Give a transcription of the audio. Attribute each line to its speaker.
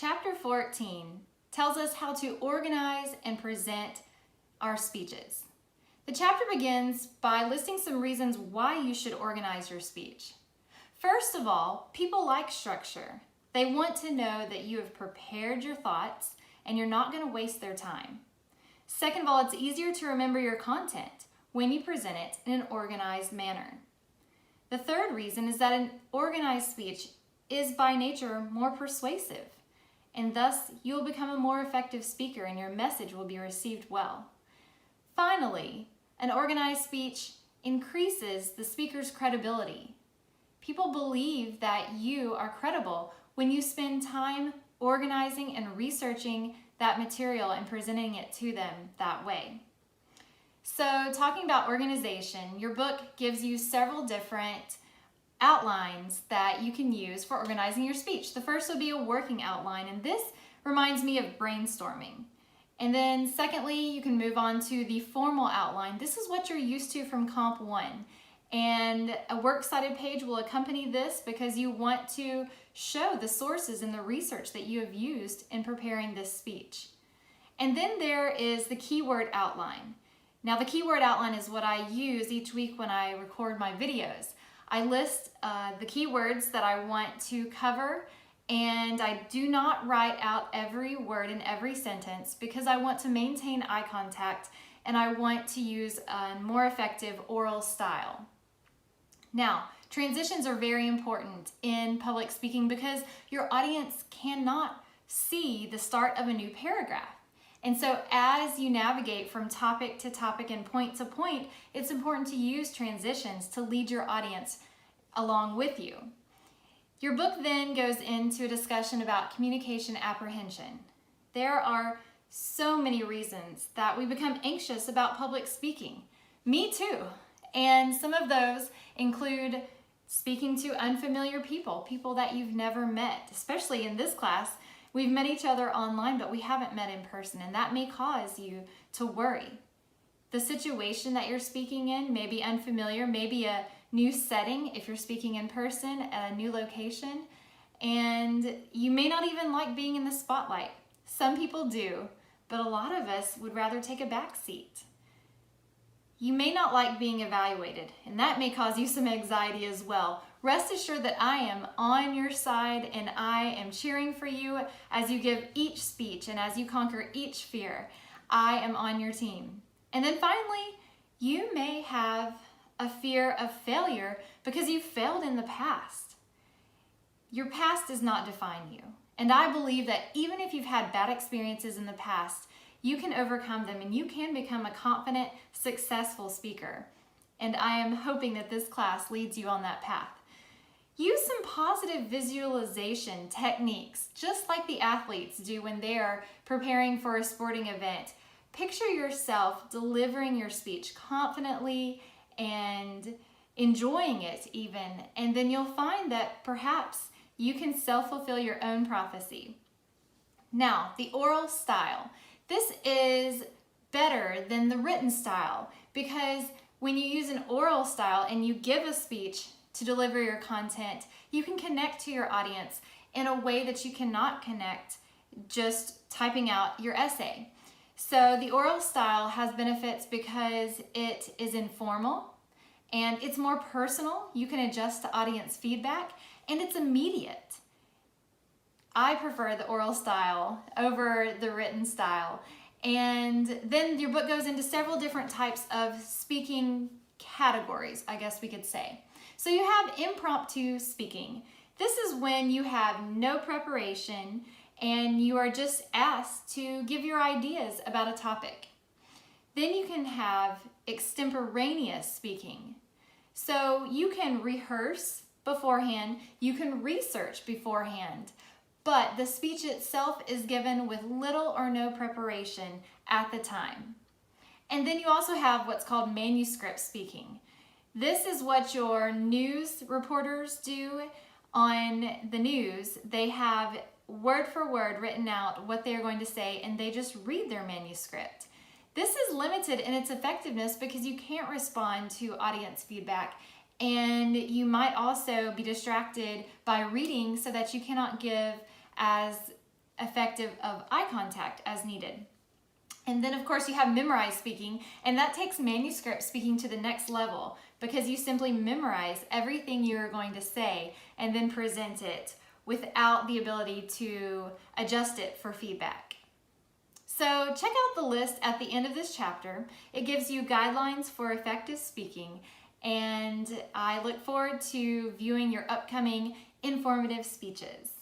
Speaker 1: Chapter 14 tells us how to organize and present our speeches. The chapter begins by listing some reasons why you should organize your speech. First of all, people like structure. They want to know that you have prepared your thoughts and you're not going to waste their time. Second of all, it's easier to remember your content when you present it in an organized manner. The third reason is that an organized speech is by nature more persuasive, and thus you will become a more effective speaker and your message will be received well. Finally, an organized speech increases the speaker's credibility. People believe that you are credible when you spend time organizing and researching that material and presenting it to them that way. So, talking about organization, your book gives you several different outlines that you can use for organizing your speech. The first would be a working outline, and this reminds me of brainstorming. And then secondly, you can move on to the formal outline. This is what you're used to from Comp 1. And a works cited page will accompany this because you want to show the sources and the research that you have used in preparing this speech. And then there is the keyword outline. Now, the keyword outline is what I use each week when I record my videos. I list the keywords that I want to cover, and I do not write out every word in every sentence because I want to maintain eye contact and I want to use a more effective oral style. Now, transitions are very important in public speaking because your audience cannot see the start of a new paragraph. And so as you navigate from topic to topic and point to point, it's important to use transitions to lead your audience along with you. Your book then goes into a discussion about communication apprehension. There are so many reasons that we become anxious about public speaking. Me too. And some of those include speaking to unfamiliar people, people that you've never met, especially in this class. We've met each other online, but we haven't met in person, and that may cause you to worry. The situation that you're speaking in may be unfamiliar, maybe a new setting if you're speaking in person at a new location, and you may not even like being in the spotlight. Some people do, but a lot of us would rather take a back seat. You may not like being evaluated, and that may cause you some anxiety as well. Rest assured that I am on your side and I am cheering for you as you give each speech and as you conquer each fear. I am on your team. And then finally, you may have a fear of failure because you failed in the past. Your past does not define you. And I believe that even if you've had bad experiences in the past, you can overcome them and you can become a confident, successful speaker. And I am hoping that this class leads you on that path. Use some positive visualization techniques, just like the athletes do when they are preparing for a sporting event. Picture yourself delivering your speech confidently and enjoying it even, and then you'll find that perhaps you can self-fulfill your own prophecy. Now, the oral style. This is better than the written style because when you use an oral style and you give a speech to deliver your content, you can connect to your audience in a way that you cannot connect just typing out your essay. So the oral style has benefits because it is informal and it's more personal. You can adjust to audience feedback and it's immediate. I prefer the oral style over the written style. And then your book goes into several different types of speaking categories, I guess we could say. So you have impromptu speaking. This is when you have no preparation and you are just asked to give your ideas about a topic. Then you can have extemporaneous speaking. So you can rehearse beforehand, you can research beforehand, but the speech itself is given with little or no preparation at the time. And then you also have what's called manuscript speaking. This is what your news reporters do on the news. They have word for word written out what they are going to say and they just read their manuscript. This is limited in its effectiveness because you can't respond to audience feedback and you might also be distracted by reading so that you cannot give as effective of eye contact as needed. And then, of course, you have memorized speaking, and that takes manuscript speaking to the next level because you simply memorize everything you're going to say and then present it without the ability to adjust it for feedback. So check out the list at the end of this chapter. It gives you guidelines for effective speaking, and I look forward to viewing your upcoming informative speeches.